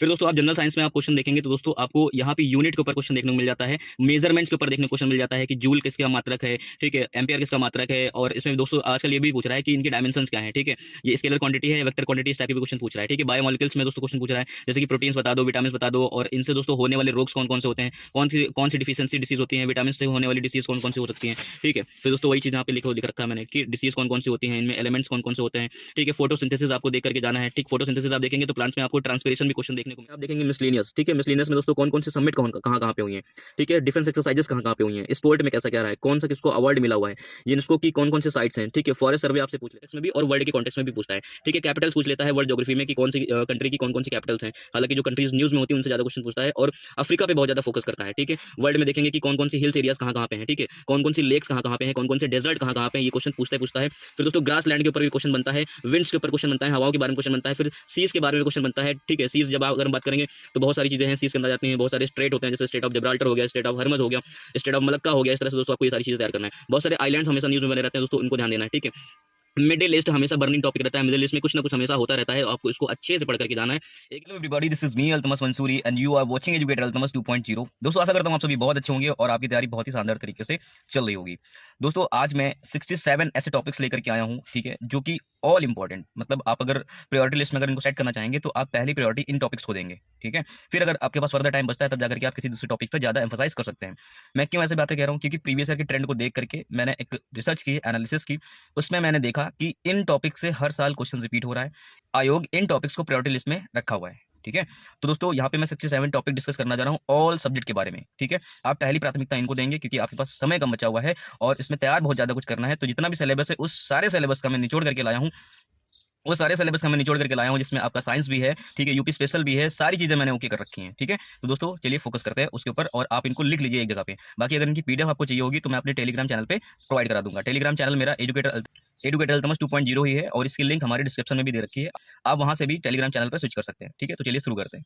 फिर दोस्तों आप जनरल साइंस में आप क्वेश्चन देखेंगे तो दोस्तों आपको यहाँ पे यूनिट के ऊपर क्वेश्चन देखने को मिल जाता है, मेजरमेंट्स के ऊपर देखने को क्वेश्चन मिल जाता है कि जूल किसका मात्रक है, ठीक है, एम्पियर किसका मात्रक है। और इसमें दोस्तों आजकल ये भी पूछ रहा है कि इनके डायमेंशंस क्या है, ठीक है, ये स्केलर क्वांटिटी है, वेक्टर क्वांटिटी, इस टाइप के क्वेश्चन पूछ रहा है, ठीक है। बायोमोलिक्यूल्स में दोस्तों क्वेश्चन पूछ रहा है जैसे कि प्रोटीन्स बता दो, विटामिन बता दो, और इनसे दोस्तों होने वाले रोग्स कौन कौन से होते हैं, कौन सी डिफिशियंसी डिसीज होती है, विटामिन से होने वाली डिसीज कौन कौन सी हो सकती है, ठीक है। फिर दोस्तों वही चीज यहाँ पे लिख रखा है मैंने कि डिसीज कौन कौन सी होती है, इनमें एलिमेंट्स कौन कौन से होते हैं, ठीक है। फोटोसिंथेसिस आपको देख करके जाना है, ठीक। फोटोसिंथेसिस आप देखेंगे तो प्लांट्स में आपको ट्रांसपिरेशन भी क्वेश्चन देखने को आप देखेंगे। मिसलेनियस, ठीक है, मिसलेनियस में दोस्तों कौन कौन से सबमिट कहाँ कहाँ पे हुई है, ठीक है। डिफेंस एक्सरसाइजेस कहाँ कहाँ पे हुई है, स्पोर्ट में कैसा क्या रहा है, कौन सा किसको अवार्ड मिला हुआ है, यूनेस्को की कौन कौन से साइट्स हैं, ठीक है। फॉरेस्ट सर्वे आपसे पूछ लेता है इसमें भी, और वर्ल्ड के कॉन्टेक्स्ट में भी पूछता है, ठीक है। कैपिटल्स पूछ लेता है वर्ल्ड ज्योग्राफी में कि कौन सी कंट्री की कौन कौन सी कैपिटल्स हैं, हालांकि जो कंट्रीज न्यूज में होती है उनसे ज्यादा क्वेश्चन पूछता है, और अफ्रीका पे बहुत ज्यादा फोकस करता है, ठीक है। वर्ल्ड में देखेंगे कि कौन कौन सी हिल्स एरियाज कहाँ पे हैं, ठीक है, कौन कौन सी लेक्स कहाँ पे हैं, कौन कौन से डेजर्ट कहाँ पे हैं, ये क्वेश्चन पूछता है। फिर दोस्तों ग्रास लैंड के ऊपर भी क्वेश्चन बनता है, विंड्स के ऊपर क्वेश्चन बनता है, हवाओं के बारे में क्वेश्चन बनता है, फिर सीज के बारे में क्वेश्चन बनता है, ठीक है। सीज जब अगर हम बात करेंगे तो बहुत सारी चीजें हैं सीज के अंदर जाती हैं, बहुत सारे स्ट्रेट होते हैं, जैसे स्टेट ऑफ जिब्राल्टर हो गया, स्टेट ऑफ हर्मज हो गया, स्टेट ऑफ मलक्का हो गया। इस तरह से दोस्तों आपको ये सारी चीजें तैयार करना है। बहुत सारे आइलैंड्स हमेशा न्यूज में बने रहते हैं दोस्तों, इनको ध्यान देना है, ठीक है। मिडिल ईस्ट हमेशा बर्निंग टॉपिक रहता है, मिडिल ईस्ट में कुछ ना कुछ हमेशा होता रहता है, आपको इसको अच्छे से पढ़ करके जाना है। Hello everybody, this is me Altamash Mansuri and you are watching educator Altamash 2.0। दोस्तों आशा करता हूं आप सभी बहुत अच्छे होंगे और आपकी तैयारी बहुत ही शानदार तरीके से चल रही होगी। दोस्तों आज मैं 67 ऐसे टॉपिक्स लेकर के आया हूं, ठीक है, जो कि ऑल इंपॉर्टेंट, मतलब आप अगर प्रायोरिटी लिस्ट में अगर इनको सेट करना चाहेंगे तो आप पहली प्रायोरिटी इन टॉपिक्स को देंगे, ठीक है। फिर अगर आपके पास फर्दर टाइम बचता है तब जाकर के आप किसी दूसरे टॉपिक पर ज्यादा एम्फोसाइज कर सकते हैं। मैं क्यों ऐसे बातें कह रहा हूँ, क्योंकि प्रीवियस ईयर के ट्रेंड को देख करके मैंने एक रिसर्च की, एनालिसिस की, उसमें मैंने देखा कि इन टॉपिक से हर साल क्वेश्चन रिपीट हो रहा है। आयोग इन टॉपिक्स को प्रायोरिटी लिस्ट में रखा हुआ है, ठीक है। तो दोस्तों यहाँ पे मैं 67 टॉपिक डिस्कस करना जा रहा हूँ ऑल सब्जेक्ट के बारे में, ठीक है। आप पहली प्राथमिकता इनको देंगे क्योंकि आपके पास समय कम बचा हुआ है और इसमें तैयार बहुत ज्यादा कुछ करना है। तो जितना भी सिलेबस है उस सारे सिलेबस का मैं निचोड़ करके लाया हूँ, वो सारे सिलेबस का मैं निचोड़ करके लाया हूँ, जिसमें आपका साइंस भी है, ठीक है, यूपी स्पेशल भी है, सारी चीजें मैंने ओके कर रखी हैं, ठीक है। तो दोस्तों चलिए फोकस करते हैं उसके ऊपर और आप इनको लिख लीजिए एक जगह पे। बाकी अगर इनकी पीडीएफ आपको चाहिए होगी तो मैं अपने टेलीग्राम चैनल पे प्रोवाइड करा दूंगा। टेलीग्राम चैनल मेरा एजुकेटर अल्तमस 2.0 ही है और इसकी लिंक हमारे डिस्क्रिप्शन में भी दे रखी है, आप वहां से भी टेलीग्राम चैनल पर स्विच कर सकते हैं, ठीक है। तो चलिए शुरू करते हैं।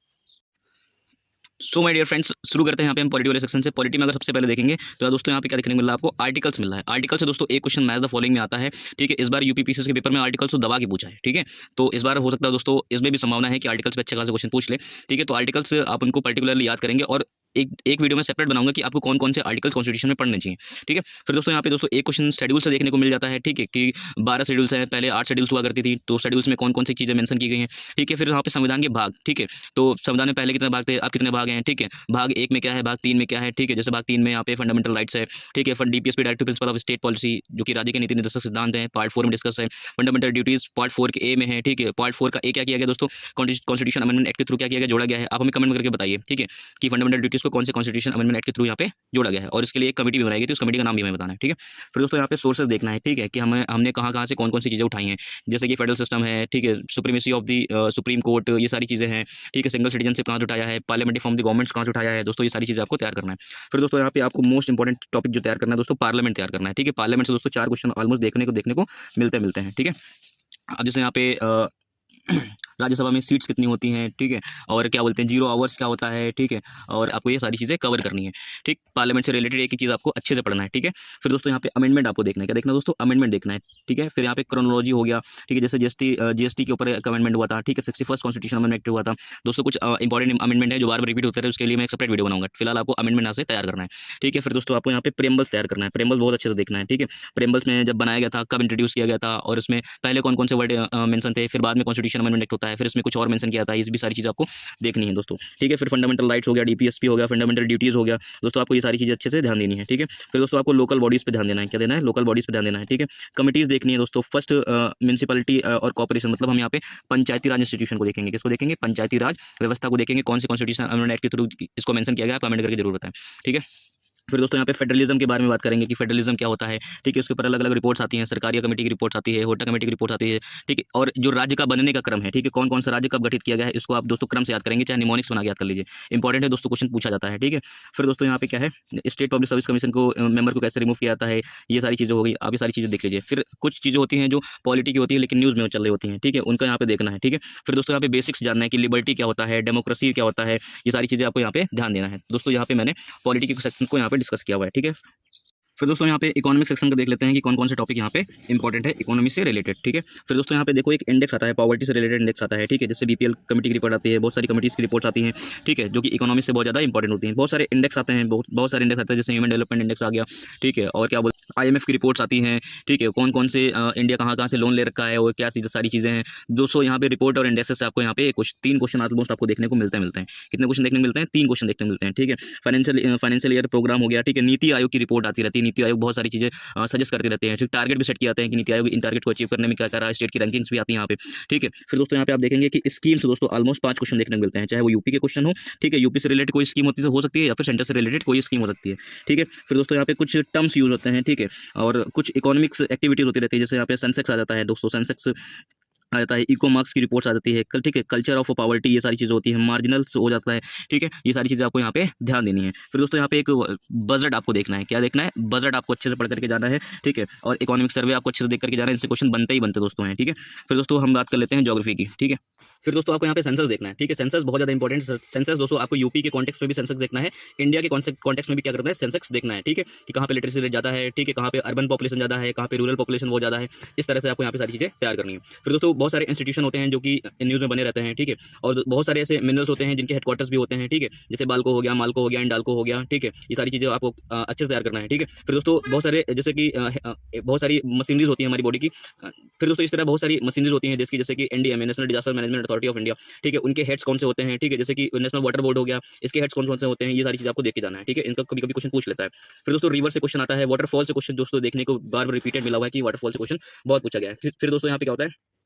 सो माय डियर फ्रेंड्स, शुरू करते हैं यहाँ पे हम पॉलिटी वाले सेक्शन से। पॉलिटी में अगर सबसे पहले देखेंगे तो दोस्तों यहाँ पे क्या देखने को मिल रहा है आपको, आर्टिकल्स मिल रहा है। आर्टिकल से दोस्तों एक क्वेश्चन मैच द फॉलोइंग में आता है, ठीक है। इस बार यूपीपीसीएस के पेपर में आर्टिकल्स तो दबा के पूछा है, ठीक है। तो इस बार हो सकता है दोस्तों इसमें भी संभावना है कि आर्टिकल्स पे अच्छे खासे क्वेश्चन पूछ ले, ठीक है। तो आर्टिकल्स आप उनको पर्टिकुलरली याद करेंगे और एक वीडियो में सेपरेट बनाऊंगा कि आपको कौन कौन से आर्टिकल्स कॉन्स्टिट्यूशन में पढ़ने चाहिए, ठीक है। फिर दोस्तों यहाँ पे दोस्तों एक क्वेश्चन शेड्यूल से देखने को मिल जाता है, ठीक है, कि 12 शेड्यूल्स हैं, पहले 8 शेड्यूल्स हुआ करती थी, तो शेड्यूल्स में कौन कौन सी चीजें मेंशन की गई हैं, ठीक है। फिर यहाँ पे संविधान के भाग, ठीक है, तो संविधान में पहले कितने भाग थे, अब कितने भाग हैं, ठीक है। भाग 1 में क्या है, भाग 3 में क्या है, ठीक है। जैसे भाग 3 में यहाँ पे फंडामेंटल राइट्स है, ठीक है, DPSP directive principle of state policy जो कि राज्य के नीति निर्देशक सिद्धांत है, पार्ट 4 में डिस्कस है। फंडामेंटल ड्यूटीज पार्ट 4 के ए में है, ठीक है। पार्ट 4 का ए क्या किया गया दोस्तों, कॉन्स्टिट्यूशन अमेंडमेंट एक्ट के थ्रू क्या किया गया, जोड़ा गया है। आप हमें कमेंट करके बताइए, ठीक है, कि फंडामेंटल ड्यूटीज को कौन से कॉन्स्टिट्यूशन अमेंडमेंट एक्ट के थ्रू यहाँ पे जोड़ा गया है, और इसके लिए एक कमेटी भी बनाई गई थी, उस कमेटी का नाम भी हमें बताना है, ठीक है। फिर दोस्तों यहाँ पे सोर्सेज देखना है, ठीक है, कि हमने कहाँ से कौन कौन सी चीजें उठाई हैं, जैसे कि फेडरल सिस्टम है, ठीक है, supremacy of the supreme court, ये सारी चीजें हैं, ठीक है। सिंगल सिटीजनशिप कहाँ से उठाया है, पार्लियामेंट्री फॉर्म द गवर्नमेंट्स कहाँ से उठाया है, दोस्तों ये सारी चीजें आपको तैयार करना है। फिर दोस्तों यहाँ पे आपको मोस्ट इंपॉर्टेंट टॉपिक जो तैयार करना है दोस्तों, पार्लियामेंट तैयार करना है, ठीक है। पार्लियामेंट से दोस्तों 4 क्वेश्चन ऑलमोस्ट देखने को मिलते हैं, ठीक है। अब जैसे यहाँ पे राज्यसभा में सीट्स कितनी होती हैं, ठीक है, और क्या बोलते हैं 0 आवर्स क्या होता है, ठीक है, और आपको ये सारी चीज़ें कवर करनी है, ठीक। पार्लियामेंट से रिलेटेड एक ही चीज़ आपको अच्छे से पढ़ना है, ठीक है। फिर दोस्तों यहाँ पे अमेंडमेंट आपको देखना है, क्या देखना है दोस्तों, अमेंडमेंट देखना है, ठीक है। फिर यहाँ पे क्रोनोलॉजी हो गया, ठीक है, जैसे जीएसटी के ऊपर एक अमेंडमेंट हुआ था, ठीक है, 61st कॉन्स्टिट्यूशन अमेंडमेंट एक्ट हुआ था दोस्तों। कुछ इंपॉर्टेंट अमेंडमेंट है जो बार बार रिपीट होते रहे, उसके लिए मैं एक सेपरेट वीडियो बनाऊंगा। फिलहाल आपको अमेंडमेंट यहाँ से तैयार करना है, ठीक है। फिर दोस्तों आपको यहाँ पे प्रेम्बल्स तैयार करना है, प्रेम्बल्स बहुत अच्छे से देखना है, ठीक है। प्रेम्बल्स में जब बनाया गया था, कब इंट्रोड्यूस किया गया था, और इसमें पहले कौन कौन से वर्ड मेंशन थे, फिर बाद में कॉन्स्टिट्यूशन अमेंडमेंट एक्ट होता है, फिर इसमें कुछ और मेंशन किया था, ये भी सारी चीज़ आपको देखनी है दोस्तों, ठीक है। फिर फंडामेंटल राइट्स हो गया, डीपीएसपी हो गया, फंडामेंटल ड्यूटीज हो गया दोस्तों, आपको ये सारी चीज़ें अच्छे से ध्यान देनी है, ठीक है। फिर दोस्तों आपको लोकल बॉडीज पे ध्यान देना है, क्या देना है, लोकल बॉडीज पे ध्यान देना है, ठीक है। कमिटीज देखनी है दोस्तों, फर्स्ट म्यूनिसिपैलिटी और कॉर्पोरेशन, मतलब हम यहाँ पे पंचायती राज इंस्टीट्यूशन को देखेंगे, किसको देखेंगे, पंचायती राज व्यवस्था को देखेंगे, कौन से कॉन्स्टिट्यूशन अमेंडमेंट एक्ट के थ्रू इसको मेंशन किया गया है, आप कमेंट करके जरूर बताएं, ठीक है। फिर दोस्तों यहाँ पे फेडरलिज्म के बारे में बात करेंगे कि फेडरलिज्म क्या होता है, ठीक है। उसके ऊपर अलग अलग रिपोर्ट्स आती हैं, सरकारी कमेटी की रिपोर्ट्स आती है, होटा कमेटी की रिपोर्ट आती है, ठीक है। और जो राज्य का बनने का क्रम है, ठीक है, कौन कौन सा राज्य कब गठित किया गया है, इसको आप दोस्तों क्रम से याद करेंगे, चाहे निमोनिक्स बना के याद कर लीजिए, इंपॉर्टेंट है दोस्तों, क्वेश्चन पूछा जाता है, ठीक है। फिर दोस्तों यहाँ पे क्या है, स्टेट पब्लिक सर्विस कमीशन को मेंबर को कैसे रिमूव किया जाता है, ये सारी चीज़ें हो गई, आप ये सारी चीज़ें देख लीजिए। फिर कुछ चीज़ें होती हैं जो पॉलिटी की होती है लेकिन न्यूज़ में चल रही होती हैं, ठीक है, उनका यहाँ पे देखना है, ठीक है। फिर दोस्तों यहाँ पे बेसिक्स जानना है कि लिबर्टी क्या होता है, डेमोक्रेसी क्या होता है, ये सारी चीज़ें आपको यहाँ पे ध्यान देना है दोस्तों। यहाँ पे मैंने पॉलिटी के सेक्शन को यहाँ पे डिस्कस किया हुआ है, ठीक है। फिर दोस्तों यहाँ पे इकोनॉमिक सेक्शन का देख लेते हैं कि कौन कौन से टॉपिक यहाँ पे इंपॉर्टेंट है इकोनॉमी से रिलेटेड, ठीक है। फिर दोस्तों यहाँ पे देखो एक इंडेक्स आता है, पॉवर्टी से रिलेटेड इंडेक्स आता है, ठीक है, जिससे बीपीएल कमेटी की रिपोर्ट आती है, बहुत सारी कमिटीज़ की रिपोर्ट्स आती हैं, ठीक है, जो कि इकोनॉमी से बहुत ज़्यादा इंपॉर्टेंट होती हैं। बहुत सारे इंडेक्स आते हैं, बहुत सारे इंडेक्स आते हैं, जैसे ह्यूमन डेवलपमेंट इंडेक्स आ गया, ठीक है, और क्या बोलते हैं IMF की रिपोर्ट्स आती हैं, ठीक है, कौन कौन से इंडिया कहाँ से लोन ले रखा है और क्या सारी चीज़ें हैं। दोस्तों यहाँ पे रिपोर्ट और इंडेक्सेस से आपको यहाँ पे कुछ 3 क्वेश्चन ऑलमोस्ट आपको देखने को मिलते हैं। कितने क्वेश्चन देखने को मिलते हैं? 3 क्वेश्चन देखने को मिलते हैं, ठीक है। फाइनेंशियल ईयर प्रोग्राम हो गया, ठीक है, नीति आयोग की रिपोर्ट आती रहती है, नीति आयोग बहुत सारी चीज़ें सजेस्ट करते रहते हैं, ठीक, टारगेट भी सेट किए जाते हैं कि नीति आयोग इन टारगेट को अचीव करने में क्या कर रहा है, स्टेट की रैंकिंग्स भी आती है यहाँ पे, ठीक है। फिर दोस्तों यहाँ पे आप देखेंगे कि स्कीम से दोस्तों ऑलमोस्ट 5 क्वेश्चन देखने को मिलते हैं, चाहे वो यूपी के क्वेश्चन हो, ठीक है, यूपी से रिलेटेड कोई स्कीम होती हो सकती है या फिर सेंटर से रिलेटेड कोई स्कीम हो सकती है, ठीक है। फिर दोस्तों यहाँ पे कुछ टर्म्स यूज होते हैं, ठीक है, और कुछ इकोनॉमिक्स एक्टिविटीज होती रहती है, जैसे यहाँ पे सेंसेक्स आ जाता है दोस्तों, सेंसेक्स आ जाता है, इको मार्क्स की रिपोर्ट्स आ जाती है कल, ठीक है, कल्चर ऑफ पॉवर्टी, ये सारी चीज़ें होती है, मार्जिनल्स हो जाता है, ठीक है, ये सारी चीज़ें आपको यहाँ पे ध्यान देनी है। फिर दोस्तों यहाँ पे एक बजट आपको देखना है, क्या देखना है? बजट आपको अच्छे से पढ़ करके जाना है, ठीक है, और इकोनॉमिक सर्वे आपको अच्छे से देख करके जाना है, इससे क्वेश्चन बनते ही बनते दोस्तों हैं, ठीक है। फिर दोस्तों हम बात कर लेते हैं ज्योग्राफी की, ठीक है। फिर दोस्तों आपको यहाँ पे सेंसस देखना है, ठीक है, सेंसस बहुत ज़्यादा इंपॉर्टेंट सेंसस दोस्तों, आपको यूपी के कॉन्टेक्स्ट में भी सेंसस देखना है, इंडिया के कॉन्टेक्स्ट में भी क्या करना है, सेंसस देखना है, ठीक है, कि कहाँ पे लिटरेसी रेट ज़्यादा है, ठीक है, कहाँ पे अर्बन पॉपुलेशन ज़्यादा है, कहाँ पे रूरल पॉपुलेशन बहुत ज़्यादा है, इस तरह से आपको यहाँ पे सारी चीज़ें तैयार करनी है। फिर दोस्तों बहुत सारे इंस्टीट्यूशन होते हैं जो कि न्यूज़ में बने रहते हैं, ठीक है, और बहुत सारे ऐसे मिनरल्स होते हैं जिनके हेडक्वार्टर्स भी होते हैं, ठीक है, जैसे बाल्को हो गया, माल्को हो गया, इंडाल्को हो गया, ठीक है, ये सारी चीज़ें आपको अच्छे से तैयार करना है, ठीक है। फिर दोस्तों बहुत सारे जैसे कि बहुत सारी मशीनरीज होती है हमारी बॉडी की, फिर दोस्तों इस तरह बहुत सारी मशीनरीज होती हैं जिसकी, जैसे कि NDMA, national disaster management authority of India, ठीक है, उनके हेड्स कौन से होते हैं, ठीक है, जैसे कि नेशनल वाटर बोर्ड हो गया, इसके हेड्स कौन कौन से होते हैं, ये सारी चीज़ आपको देख के जाना है, ठीक है, इनका कभी कभी क्वेश्चन पूछ लेता है। फिर दोस्तों रिवर से क्वेश्चन आता है, वाटरफॉल से क्वेश्चन दोस्तों देखने को बार बार रिपीटेड मिला हुआ है कि वाटरफॉल से क्वेश्चन बहुत पूछा गया है। फिर दोस्तों यहाँ पे क्या होता है,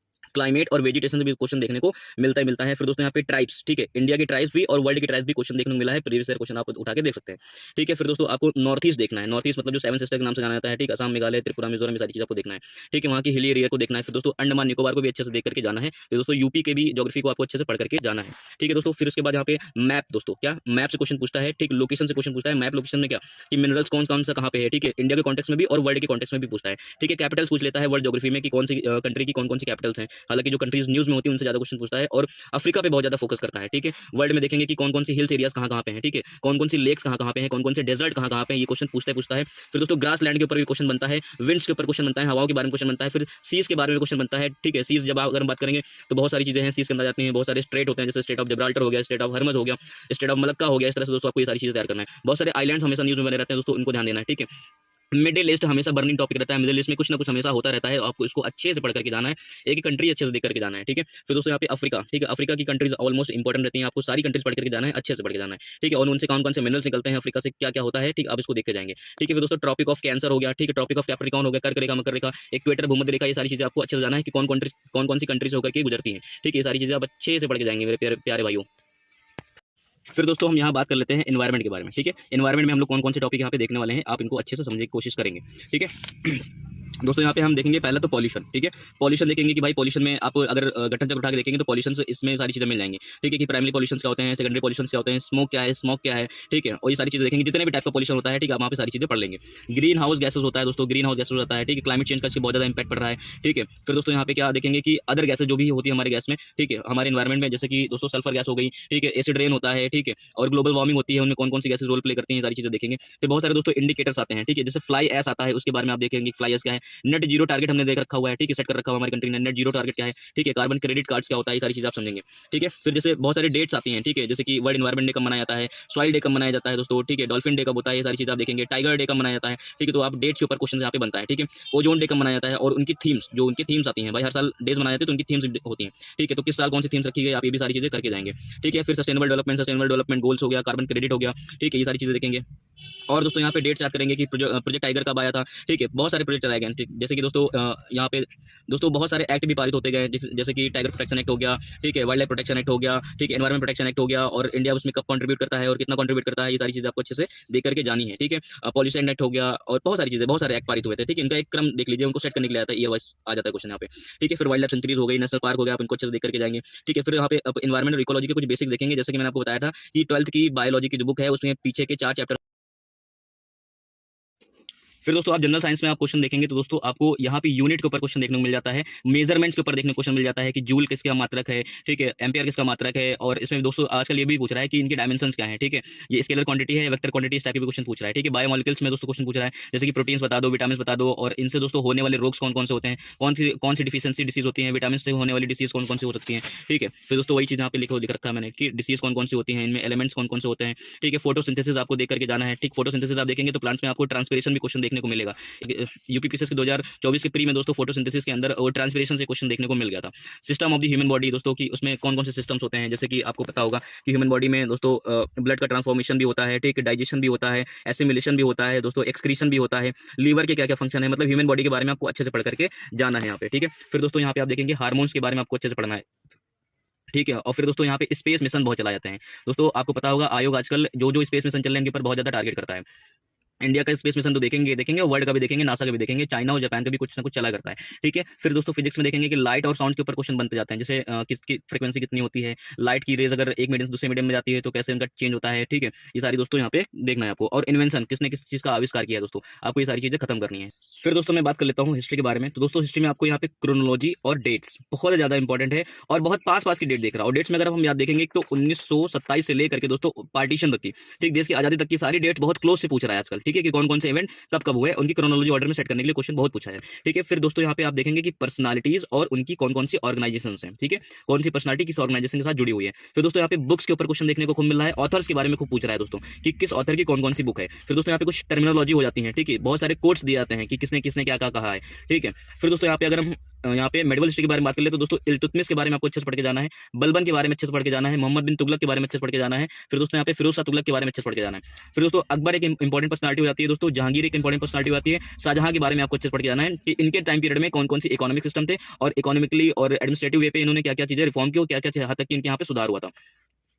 क्लाइमेट और वेजिटेशन से भी क्वेश्चन देखने को मिलता है। फिर दोस्तों यहाँ पे ट्राइब्स, ठीक है, इंडिया की ट्राइब्स भी और वर्ल्ड की ट्राइब्स भी क्वेश्चन देखने को मिला है, प्रीवियस ईयर क्वेश्चन आप उठा के देख सकते हैं, ठीक है। फिर दोस्तों आपको नॉर्थ ईस्ट देखना है, नॉर्थ ईस्ट मतलब जो 7 सिस्टर के नाम से जाना जाता है, ठीक, असम, मेघालय, त्रिपुरा, मिजोरम, ये सारी चीज़ आपको देखना है, ठीक है, वहाँ की हिली एरिया को देखना है। फिर दोस्तों अंडमान निकोबार को भी अच्छे से देख करके जाना है। फिर दोस्तों यूपी के भी ज्योग्राफी को आपको अच्छे से पढ़ करके जाना है, ठीक है दोस्तों। फिर उसके बाद यहाँ पे मैप, दोस्तों क्या मैप से क्वेश्चन पूछता है, ठीक, लोकेशन से क्वेश्चन पूछता है, मैप लोकेशन में क्या कि मिनरल्स कौन कौन सा कहाँ पे है, ठीक है, इंडिया के कॉन्टेक्स्ट में भी और वर्ल्ड के कॉन्टेक्स्ट में भी पूछता है, ठीक है। कैपिटल्स पूछ लेता है वर्ल्ड ज्योग्राफी में कि कौन सी कंट्री की कौन कौन सी कैपिटल्स हैं, हालांकि जो कंट्रीज न्यूज़ में होती है उनसे ज़्यादा क्वेश्चन पूछता है, और अफ्रीका पे बहुत ज़्यादा फोकस करता है, ठीक है। वर्ल्ड में देखेंगे कि कौन कौन सी हिल्स एरियाज कहाँ कहाँ पे हैं, ठीक है, कौन कौन सी लेक्स कहाँ कहाँ पे हैं, कौन कौन से डेजर्ट कहाँ कहाँ पे हैं, ये क्वेश्चन पूछता है। फिर दोस्तों ग्रास लैंड के ऊपर भी क्वेश्चन बनता है, विंड्स के ऊपर क्वेश्चन बनता है, हवाओं के बारे में क्वेश्चन बनता है, फिर सीज के बारे में क्वेश्चन बनता है, ठीक है। सीज जब आप अगर बात करेंगे तो बहुत सारी चीज़ें हैं सीज के अंदर जाती हैं, बहुत सारे स्ट्रेट होते हैं, जैसे स्टेट ऑफ जिब्राल्टर हो गया, स्टेट ऑफ हर्मज हो गया, स्टेट ऑफ मलक्का हो गया, इस तरह से दोस्तों आपको ये सारी चीज़ें तैयार करना है। बहुत सारे आइलैंड्स हमेशा न्यूज़ में बने रहते हैं दोस्तों, उनको ध्यान देना है, ठीक है। मिडिल ईस्ट हमेशा बर्निंग टॉपिक रहता है, मिडिल ईस्ट में कुछ ना कुछ हमेशा होता रहता है, आपको इसको अच्छे से पढ़ करके जाना है, एक कंट्री अच्छे से देख करके जाना है, ठीक है। फिर दोस्तों यहाँ पे अफ्रीका, ठीक है, अफ्रीका की कंट्रीज ऑलमोस्ट इंपॉर्टेंट रहती हैं, आपको सारी कंट्रीज पढ़ करके जाना है, अच्छे से पढ़ के जाना है, ठीक है, और उनसे कौन कौन से मिनरल्स निकलते हैं, अफ्रीका से क्या क्या होता है, ठीक, आप इसको देख के जाएंगे, ठीक है। फिर दोस्तों ट्रॉपिक ऑफ कैंसर हो गया, ठीक है, ट्रॉपिक ऑफ कैप्रिकॉर्न हो गया, कर्क रेखा, मकर रेखा, इक्वेटर, भूमध्य रेखा, ये सारी चीज़ें आपको अच्छे से जाना है कि कौन कौन सी कंट्रीज होकर के गुजरती हैं, ठीक है, ये सारी चीज़ें आप अच्छे से पढ़ के जाएंगे मेरे प्यारे भाइयों। फिर दोस्तों हम यहाँ बात कर लेते हैं एनवायरनमेंट के बारे में, ठीक है। एनवायरनमेंट में हम लोग कौन कौन से टॉपिक यहाँ पे देखने वाले हैं, आप इनको अच्छे से समझने की कोशिश करेंगे, ठीक है। दोस्तों यहाँ पे हम देखेंगे पहले तो पॉल्यूशन, ठीक है, पॉल्यूशन देखेंगे कि भाई पॉल्यूशन में आप अगर गठन चक्र उठा के देखेंगे तो पॉल्यूशन से इसमें सारी चीज़ें मिल जाएंगी, ठीक है, कि प्राइमरी पॉल्यूशन क्या होते हैं, सेकेंडरी पॉल्यूशन क्या होते हैं, स्मोक क्या है, ठीक है, और ये सारी चीज़ें देखेंगे, जितने भी टाइप का पॉल्यूशन होता है, ठीक है, आप वहाँ पे सारी चीज़ें पढ़ लेंगे। ग्रीन हाउस गैसेज होता है दोस्तों, ग्रीन हाउस गैसेज होता है, ठीक है, क्लाइमेट चेंज का इससे बहुत ज़्यादा इंपैक्ट पड़ रहा है, ठीक है। फिर दोस्तों यहाँ पे क्या देखेंगे कि अदर गैसेज जो भी होती है हमारे गैस में, ठीक है, हमारे एनवायरमेंट में, जैसे कि दोस्तों सल्फर गैस हो गई, ठीक है, एसिड रेन होता है, ठीक है, और ग्लोबल वार्मिंग होती है, उनमें कौन कौन सी गैसेज रोल प्ले करती हैं, सारी चीज़ें देखेंगे। फिर बहुत सारे दोस्तों इंडिकेटर्स आते हैं, ठीक है, जैसे फ्लाई एस आता है, उसके बारे में आप देखेंगे फ्लाई एस क्या है, नेट जीरो टारगेट हमने देख रखा हुआ है, ठीक है, सेट कर रखा हुआ हमारी कंट्री ने, नेट जीरो टारगेट क्या है, ठीक है, कार्बन क्रेडिट कार्ड्स क्या होता है, ये सारी चीज़ आप समझेंगे, ठीक है। फिर जैसे बहुत सारे डेट्स आती हैं, ठीक है, जैसे कि वर्ल्ड एनवायरमेंट डे कब मनाया जाता है, सॉइल डे कब मनाया जाता है दोस्तों, ठीक है, डॉल्फिन डे कब होता है, ये सारी चीज़ आप देखेंगे, टाइगर डे कब मनाया जाता है, ठीक है, तो आप डेट्स के ऊपर क्वेश्चन यहाँ पे बनता है, ठीक है। ओजोन डे कब मनाया जाता है और उनकी थीम्स, जो उनकी थीम्स आती हैं भाई, हर साल डेज मनाए जाते हैं तो उनकी थीम्स होती हैं, ठीक है, तो किस साल कौन सी थीम्स रखी गई, आप ये भी सारी चीज़ें करके जाएंगे, ठीक है। फिर सस्टेनेबल डेवलपमेंट गोल्स हो गया, कार्बन क्रेडिट हो गया, ठीक है, ये सारी चीज़ें देखेंगे। और दोस्तों यहाँ पे डेट्स याद करेंगे कि प्रोजेक्ट टाइगर कब आया था, ठीक है, बहुत सारे प्रोजेक्ट आए गए, ठीक, जैसे कि दोस्तों यहाँ पे दोस्तों बहुत सारे एक्ट भी पारित होते गए, जैसे कि टाइगर प्रोटेक्शन एक्ट हो गया, ठीक है, वाइल्ड लाइफ प्रोटेक्शन एक्ट हो गया, ठीक है, एनवायरमेंट प्रोटेक्शन एक्ट हो गया, और इंडिया उसमें कब कंट्रीब्यूट करता है और कितना कंट्रीब्यूट करता है, ये सारी चीज़ें आपको अच्छे से देख करके जानी है, ठीक है। पॉल्यूशन एक्ट हो गया और बहुत सारी चीज़ें, बहुत सारे एक्ट पारित हुए थे, ठीक है, इनका एक क्रम देख लीजिए, उनको सेट करने के लिए आता है, ईयर वाइज आ जाता है क्वेश्चन यहाँ पे, ठीक है। फिर वाइल्ड लाइफ सेंचुरीज हो गई, नेशनल पार्क हो गया, आप इनको अच्छे से देख करके जाएंगे, ठीक है। फिर यहाँ पे एनवायरमेंट और इकोलॉजी के कुछ बेसिक्स देखेंगे, जैसे कि मैंने आपको बताया था कि 12th की बायोलॉजी की जो बुक है उसमें पीछे के 4 चैप्टर फिर दोस्तों आप जनरल साइंस में आप क्वेश्चन देखेंगे तो दोस्तों आपको यहाँ पे यूनिट के ऊपर क्वेश्चन देखने को मिल जाता है, मेजरमेंट्स के ऊपर देखने को क्वेश्चन मिल जाता है कि जूल किसका मात्रक है, ठीक है, एम्पियर किसका मात्रक है, और इसमें दोस्तों आजकल ये भी पूछ रहा है कि इनके डायमेंशंस क्या है, ठीक है, ये स्केलर क्वांटिटी है, वेक्टर क्वांटिटी, इस टाइप के भी क्वेश्चन पूछ रहा है, ठीक है। बायोमोलिक्यूल्स में दोस्तों क्वेश्चन पूछ रहा है जैसे कि प्रोटीन्स बता दो, विटामिन बता दो, और इनसे दोस्तों होने वाले रोग्स कौन कौन से होते हैं, कौन सी डिफिशियंसी डिसीज होती है, विटामिन से होने वाली डिसीज कौन कौन सी हो सकती है, ठीक है। फिर दोस्तों वही चीज़ यहाँ पे लिख रखा है मैंने कि डिसीज कौन कौन सी होती है, इनमें एलिमेंट्स कौन कौन से होते हैं, ठीक है। फोटोसिंथेसिस आपको देख करके जाना है, ठीक, फोटोसिंथेसिस आप देखेंगे तो प्लांट्स में आपको ट्रांसपिरेशन भी क्वेश्चन देखने को मिलेगा। यूपीपीसीएस के 2024 के प्री में दोस्तों फोटोसिंथेसिस के अंदर और ट्रांसपिरेशन से क्वेश्चन देखने को मिल गया था। System of the human body दोस्तों की उसमें कौन कौन से सिस्टम्स होते हैं, जैसे कि आपको पता होगा कि ह्यूमन बॉडी में दोस्तों ब्लड का ट्रांसफॉर्मेशन भी होता है, ठीक, डाइजेशन भी होता है, एसिमिलेशन भी होता है दोस्तों, एक्सक्रीशन भी होता है, लीवर के क्या क्या फंक्शन है, मतलब ह्यूमन बॉडी के बारे में आपको अच्छे से पढ़ करके जाना है यहाँ पे, ठीक है। फिर दोस्तों यहाँ पे आप देखेंगे हार्मोन्स के बारे में आपको अच्छे से पढ़ना है, ठीक है। और फिर दोस्तों यहाँ पे स्पेस मिशन बहुत चलाए जाते हैं दोस्तों, आपको पता होगा आयोग आजकल जो जो स्पेस मिशन चल रहे हैं उनके ऊपर बहुत ज्यादा टारगेट करता है। इंडिया का स्पेस मिशन तो देखेंगे, वर्ल्ड का भी देखेंगे, नासा का भी देखेंगे, चाइना और जापान का भी कुछ ना कुछ चला करता है, ठीक है। फिर दोस्तों फिजिक्स में देखेंगे कि लाइट और साउंड के ऊपर क्वेश्चन बनते जाते हैं, जैसे किसकी फ्रीक्वेंसी कितनी होती है, लाइट की रेज अगर एक मीडियम से दूसरे मीडियम में जाती है तो कैसे उनका चेंज होता है, ठीक है। ये सारी दोस्तों यहाँ पे देखना है आपको, और इन्वेंशन किसने किस चीज़ का आविष्कार किया है दोस्तों, आपको ये सारी चीज़ें खत्म करनी है। फिर दोस्तों मैं बात कर लेता हूँ हिस्ट्री के बारे में। तो दोस्तों हिस्ट्री में आपको यहाँ पे क्रोनोलॉजी और डेट्स बहुत ज़्यादा इंपॉर्टेंट है, और बहुत पास पास की डेट देख रहा हूँ। डेट्स में अगर हम याद देखेंगे तो 1927 से लेकर के दोस्तों पार्टीशन तक की, ठीक, देश की आज़ादी तक की सारी डेट बहुत क्लोज से पूछ रहा है आजकल, ठीक है, कि कौन कौन से इवेंट कब कब हुए, उनकी क्रोनोलॉजी ऑर्डर में सेट करने के लिए क्वेश्चन बहुत पूछा है, ठीक है। फिर दोस्तों यहाँ पे आप देखेंगे कि पर्सनालिटीज और उनकी कौन कौन सी ऑर्गेनाइजेशन हैं, ठीक है, कौन सी पर्सनालिटी किस ऑर्गेनाइजेशन के साथ जुड़ी हुई है। फिर दोस्तों यहाँ पे बुक्स के ऊपर क्वेश्चन देखने को खूब मिल रहा है, ऑथर्स के बारे में खूब पूछ रहा है दोस्तों कि किस ऑथर की कौन कौन सी बुक है। फिर दोस्तों यहाँ पे कुछ टर्मिनोलॉजी हो जाती है, ठीक है, बहुत सारे कोट्स दिए जाते हैं कि किसने किसने क्या क्या कहा है, ठीक है। फिर दोस्तों यहाँ पे अगर हम यहाँ पे मेडिवल हिस्ट्री के बारे में बात कर ले तो दोस्तों इल्तुतमिश के बारे में आपको अच्छे से पढ़ के जाना है, बलबन के बारे में अच्छे से पढ़ के जाना है, मोहम्मद बिन तुगलक के बारे में अच्छे से पढ़ के जाना है। फिर दोस्तों यहाँ पे फिरोज शाह तुगलक के बारे में अच्छे से पढ़ के जाना है। फिर दोस्तों अकबर एक इंपॉर्टेंट पर्सनालिटी हो जाती है दोस्तों, जहांगीर एक इंपॉर्टेंट पर्सनालिटी हो जाती है, शाहजहां के बारे में आपको अच्छे से पढ़ के जाना है कि इनके टाइम पीरियड में कौन कौन सी इकोनॉमिक सिस्टम थे, और इकोनॉमिकली और एडमिनिस्ट्रेटिव वे पे इन्होंने क्या क्या चीजें रिफॉर्म की और क्या क्या हद तक इनके यहाँ पे सुधार हुआ था।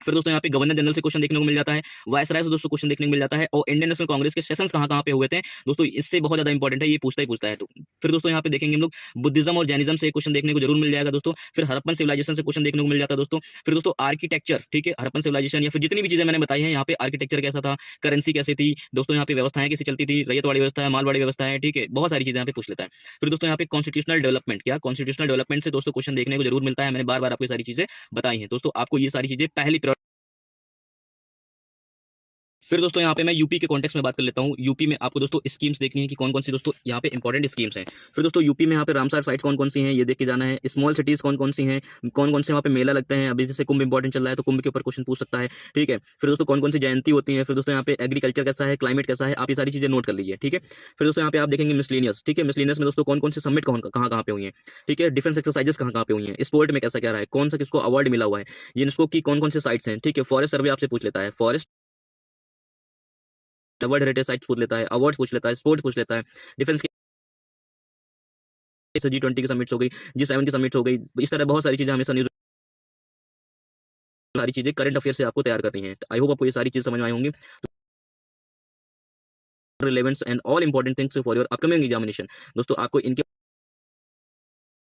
फिर दोस्तों यहाँ पे गवर्नर जनरल से क्वेश्चन देखने को मिल जाता है, वायसराय से दोस्तों क्वेश्चन देखने को मिल जाता है, और इंडियन नेशनल कांग्रेस के सेशंस कहाँ कहाँ पे हुए थे दोस्तों, इससे बहुत ज्यादा इंपॉर्टेंट है, ये पूछता ही पूछता है। तो फिर दोस्तों यहाँ पे देखेंगे हम लोग बुद्धिज्म और जैनिज्म से क्वेश्चन देखने को जरूर मिल जाएगा दोस्तों। फिर हड़प्पन सिविलाइजेशन से क्वेश्चन देखने को मिल जाता है दोस्तों। फिर दोस्तों आर्किटेक्चर, ठीक है, हड़प्पन सिविलाइजेशन या फिर जितनी भी चीजें मैंने बताई है यहाँ पे, आर्किटेक्चर कैसा था, करेंसी कैसी थी दोस्तों, यहाँ पे व्यवस्थाएं कैसी चलती थी, रैयतवाड़ी व्यवस्था है, मालवाड़ी व्यवस्था है, ठीक है, बहुत सारी चीजें यहाँ पे पूछ लेता है। फिर दोस्तों यहाँ पे कॉन्स्टिट्यूशनल डेवलपमेंट, क्या कॉन्स्टिट्यूशनल डेवलपमेंट से दोस्तों क्वेश्चन देखने को जरूर मिलता है, मैंने बार बार आपको ये सारी चीजें बताई हैं दोस्तों, आपको ये सारी चीजें पहली। फिर दोस्तों यहाँ पे मैं यूपी के कॉन्टेक्स्ट में बात कर लेता हूँ। यूपी में आपको दोस्तों स्कीम्स देखनी है कि कौन कौन सी दोस्तों यहाँ पे इंपॉर्टेंट स्कीम्स हैं। फिर दोस्तों यूपी में यहाँ पे रामसर साइट्स कौन कौन सी हैं ये देख के जाना है। स्मॉल सिटीज कौन कौन सी हैं, कौन कौन से वहाँ पे मेला लगते हैं, अभी जैसे कुंभ इंपॉर्टेंट चल रहा है तो कुंभ के ऊपर क्वेश्चन पूछ सकता है, ठीक है। फिर दोस्तों कौन कौन सी जयंती होती है। फिर दोस्तों यहाँ पे एग्रीकल्चर कैसा है, क्लाइमेट कैसा है, आप ये सारी चीजें नोट कर लीजिए, ठीक है। फिर दोस्तों यहाँ पे आप देखेंगे मिसलेनियस, ठीक है, मिसलेनियस में दोस्तों कौन कौन से समिट कहाँ कहाँ पे हुई है, ठीक है, डिफेंस एक्सरसाइजेस कहाँ कहाँ पे हुई है, स्पोर्ट में कैसा क्या रहा है, कौन सा किसको अवार्ड मिला हुआ है, यूनेस्को की कौन कौन से साइट्स हैं, ठीक है। फॉरेस्ट सर्वे आपसे पूछ लेता है, फॉरेस्ट वर्ल्ड हेरिटेज साइट्स पूछ लेता है, अवार्ड्स पूछ लेता है, स्पोर्ट्स पूछ लेता है, डिफेंस की G20 की समिट्स हो गई, G7 की समिट्स हो गई, इस तरह बहुत सारी चीजें हमेशा न्यूज, सारी चीजें करंट अफेयर से आपको तैयार करनी है। आई होप आपको ये सारी चीजें समझ में आई होंगी। Relevance and all important things for your upcoming examination दोस्तों, आपको इनके